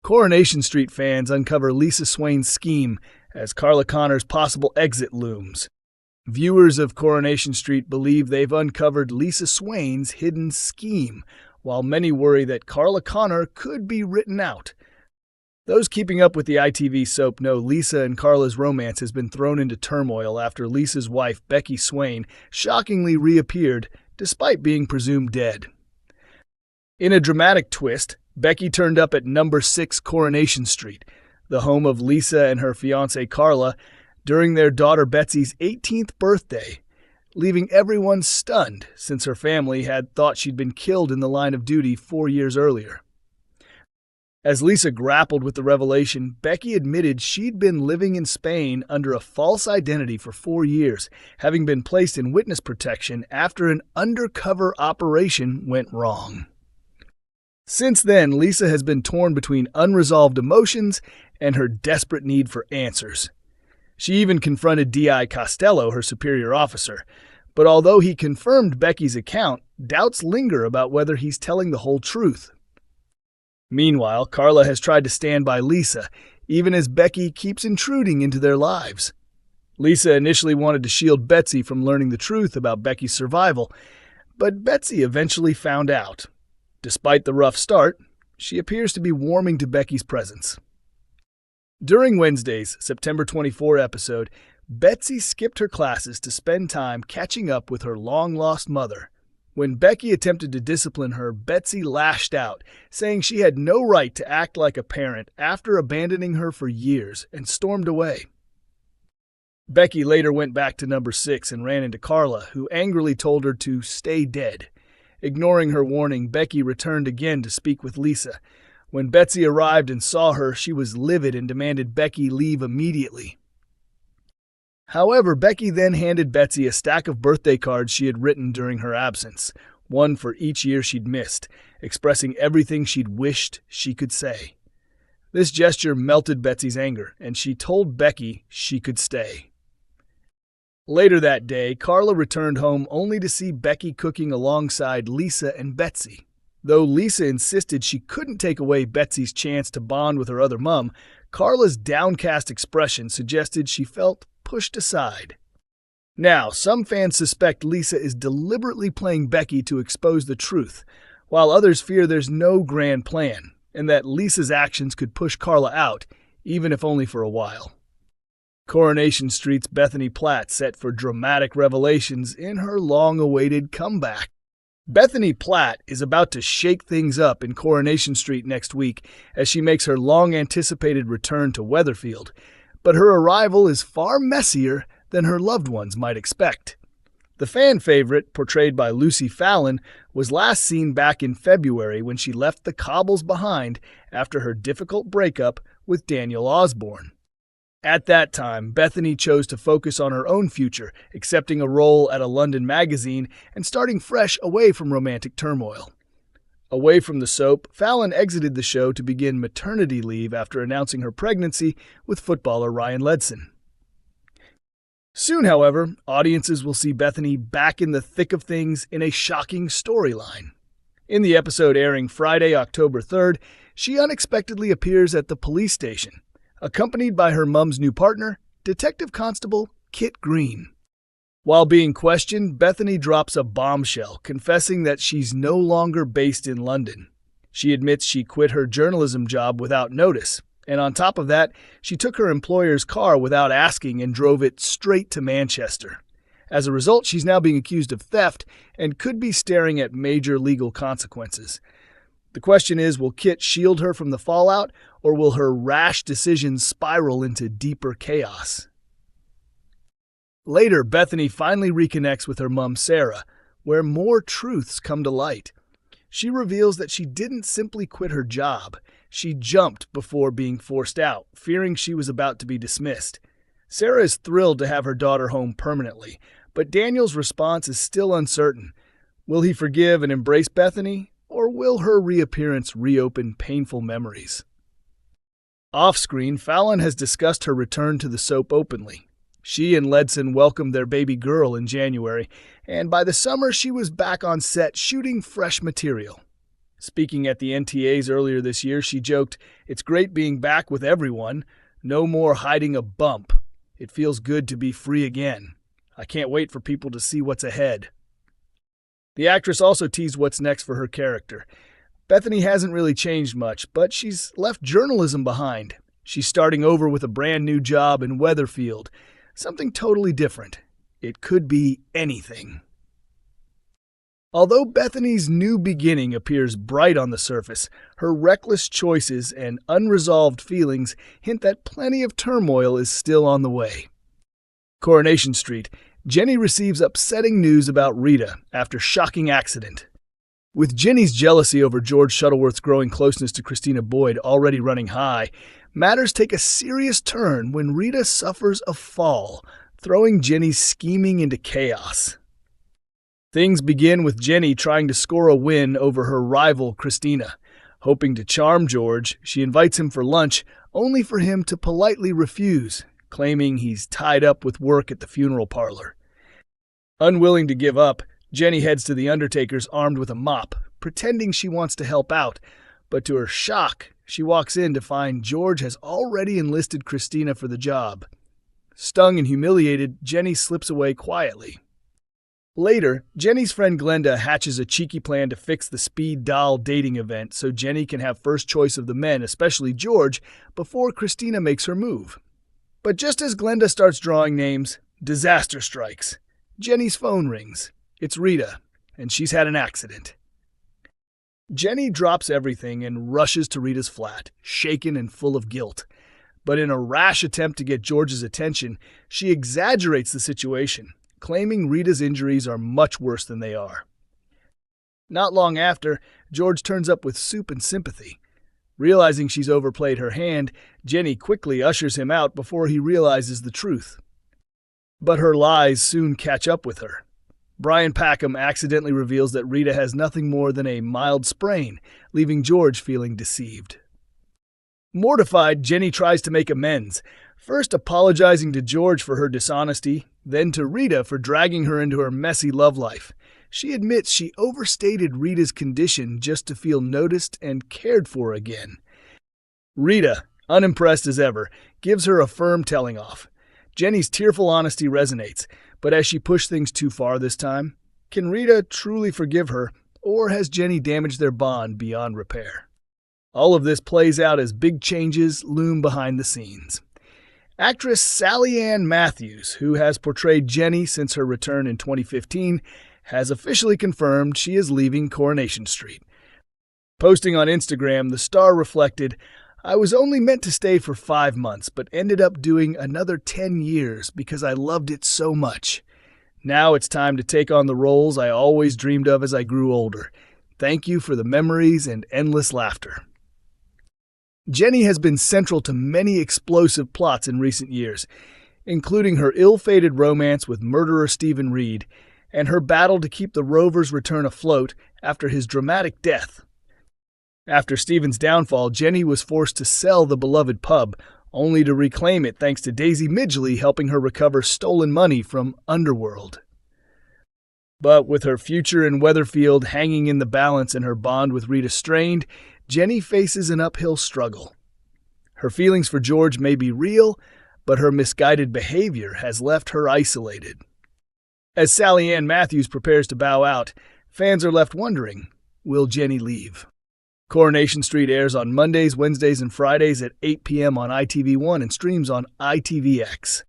Coronation Street fans uncover Lisa Swain's scheme as Carla Connor's possible exit looms. Viewers of Coronation Street believe they've uncovered Lisa Swain's hidden scheme, while many worry that Carla Connor could be written out. Those keeping up with the ITV soap know Lisa and Carla's romance has been thrown into turmoil after Lisa's wife, Becky Swain, shockingly reappeared despite being presumed dead. In a dramatic twist, Becky turned up at number 6 Coronation Street, the home of Lisa and her fiancée Carla, during their daughter Betsy's 18th birthday, leaving everyone stunned since her family had thought she'd been killed in the line of duty 4 years earlier. As Lisa grappled with the revelation, Becky admitted she'd been living in Spain under a false identity for 4 years, having been placed in witness protection after an undercover operation went wrong. Since then, Lisa has been torn between unresolved emotions and her desperate need for answers. She even confronted D.I. Costello, her superior officer, but although he confirmed Becky's account, doubts linger about whether he's telling the whole truth. Meanwhile, Carla has tried to stand by Lisa, even as Becky keeps intruding into their lives. Lisa initially wanted to shield Betsy from learning the truth about Becky's survival, but Betsy eventually found out. Despite the rough start, she appears to be warming to Becky's presence. During Wednesday's September 24 episode, Betsy skipped her classes to spend time catching up with her long-lost mother. When Becky attempted to discipline her, Betsy lashed out, saying she had no right to act like a parent after abandoning her for years, and stormed away. Becky later went back to number 6 and ran into Carla, who angrily told her to stay dead. Ignoring her warning, Becky returned again to speak with Lisa. When Betsy arrived and saw her, she was livid and demanded Becky leave immediately. However, Becky then handed Betsy a stack of birthday cards she had written during her absence, one for each year she'd missed, expressing everything she'd wished she could say. This gesture melted Betsy's anger, and she told Becky she could stay. Later that day, Carla returned home only to see Becky cooking alongside Lisa and Betsy. Though Lisa insisted she couldn't take away Betsy's chance to bond with her other mom, Carla's downcast expression suggested she felt pushed aside. Now, some fans suspect Lisa is deliberately playing Becky to expose the truth, while others fear there's no grand plan, and that Lisa's actions could push Carla out, even if only for a while. Coronation Street's Bethany Platt set for dramatic revelations in her long-awaited comeback. Bethany Platt is about to shake things up in Coronation Street next week as she makes her long-anticipated return to Weatherfield, but her arrival is far messier than her loved ones might expect. The fan favorite, portrayed by Lucy Fallon, was last seen back in February when she left the cobbles behind after her difficult breakup with Daniel Osborne. At that time, Bethany chose to focus on her own future, accepting a role at a London magazine and starting fresh away from romantic turmoil. Away from the soap, Fallon exited the show to begin maternity leave after announcing her pregnancy with footballer Ryan Ledson. Soon, however, audiences will see Bethany back in the thick of things in a shocking storyline. In the episode airing Friday, October 3rd, she unexpectedly appears at the police station, accompanied by her mom's new partner, Detective Constable Kit Green. While being questioned, Bethany drops a bombshell, confessing that she's no longer based in London. She admits she quit her journalism job without notice, and on top of that, she took her employer's car without asking and drove it straight to Manchester. As a result, she's now being accused of theft and could be staring at major legal consequences. The question is, will Kit shield her from the fallout, or will her rash decisions spiral into deeper chaos? Later, Bethany finally reconnects with her mom, Sarah, where more truths come to light. She reveals that she didn't simply quit her job. She jumped before being forced out, fearing she was about to be dismissed. Sarah is thrilled to have her daughter home permanently, but Daniel's response is still uncertain. Will he forgive and embrace Bethany, or will her reappearance reopen painful memories? Off-screen, Fallon has discussed her return to the soap openly. She and Ledson welcomed their baby girl in January, and by the summer she was back on set shooting fresh material. Speaking at the NTAs earlier this year, she joked, "It's great being back with everyone. No more hiding a bump. It feels good to be free again. I can't wait for people to see what's ahead." The actress also teased what's next for her character. Bethany hasn't really changed much, but she's left journalism behind. She's starting over with a brand new job in Weatherfield. Something totally different. It could be anything. Although Bethany's new beginning appears bright on the surface, her reckless choices and unresolved feelings hint that plenty of turmoil is still on the way. Coronation Street, Jenny receives upsetting news about Rita after shocking accident. With Jenny's jealousy over George Shuttleworth's growing closeness to Christina Boyd already running high, matters take a serious turn when Rita suffers a fall, throwing Jenny's scheming into chaos. Things begin with Jenny trying to score a win over her rival Christina. Hoping to charm George, she invites him for lunch, only for him to politely refuse, claiming he's tied up with work at the funeral parlor. Unwilling to give up, Jenny heads to the undertaker's armed with a mop, pretending she wants to help out, but to her shock, she walks in to find George has already enlisted Christina for the job. Stung and humiliated, Jenny slips away quietly. Later, Jenny's friend Glenda hatches a cheeky plan to fix the speed doll dating event so Jenny can have first choice of the men, especially George, before Christina makes her move. But just as Glenda starts drawing names, disaster strikes. Jenny's phone rings. It's Rita, and she's had an accident. Jenny drops everything and rushes to Rita's flat, shaken and full of guilt. But in a rash attempt to get George's attention, she exaggerates the situation, claiming Rita's injuries are much worse than they are. Not long after, George turns up with soup and sympathy. Realizing she's overplayed her hand, Jenny quickly ushers him out before he realizes the truth. But her lies soon catch up with her. Brian Packham accidentally reveals that Rita has nothing more than a mild sprain, leaving George feeling deceived. Mortified, Jenny tries to make amends, first apologizing to George for her dishonesty, then to Rita for dragging her into her messy love life. She admits she overstated Rita's condition just to feel noticed and cared for again. Rita, unimpressed as ever, gives her a firm telling-off. Jenny's tearful honesty resonates, but has she pushed things too far this time? Can Rita truly forgive her, or has Jenny damaged their bond beyond repair? All of this plays out as big changes loom behind the scenes. Actress Sally Ann Matthews, who has portrayed Jenny since her return in 2015, has officially confirmed she is leaving Coronation Street. Posting on Instagram, the star reflected, "I was only meant to stay for 5 months, but ended up doing another 10 years because I loved it so much. Now it's time to take on the roles I always dreamed of as I grew older. Thank you for the memories and endless laughter." Jenny has been central to many explosive plots in recent years, including her ill-fated romance with murderer Stephen Reed and her battle to keep the Rovers' return afloat after his dramatic death. After Stephen's downfall, Jenny was forced to sell the beloved pub, only to reclaim it thanks to Daisy Midgley helping her recover stolen money from Underworld. But with her future in Weatherfield hanging in the balance and her bond with Rita strained, Jenny faces an uphill struggle. Her feelings for George may be real, but her misguided behavior has left her isolated. As Sally Ann Matthews prepares to bow out, fans are left wondering, will Jenny leave? Coronation Street airs on Mondays, Wednesdays, and Fridays at 8 p.m. on ITV1 and streams on ITVX.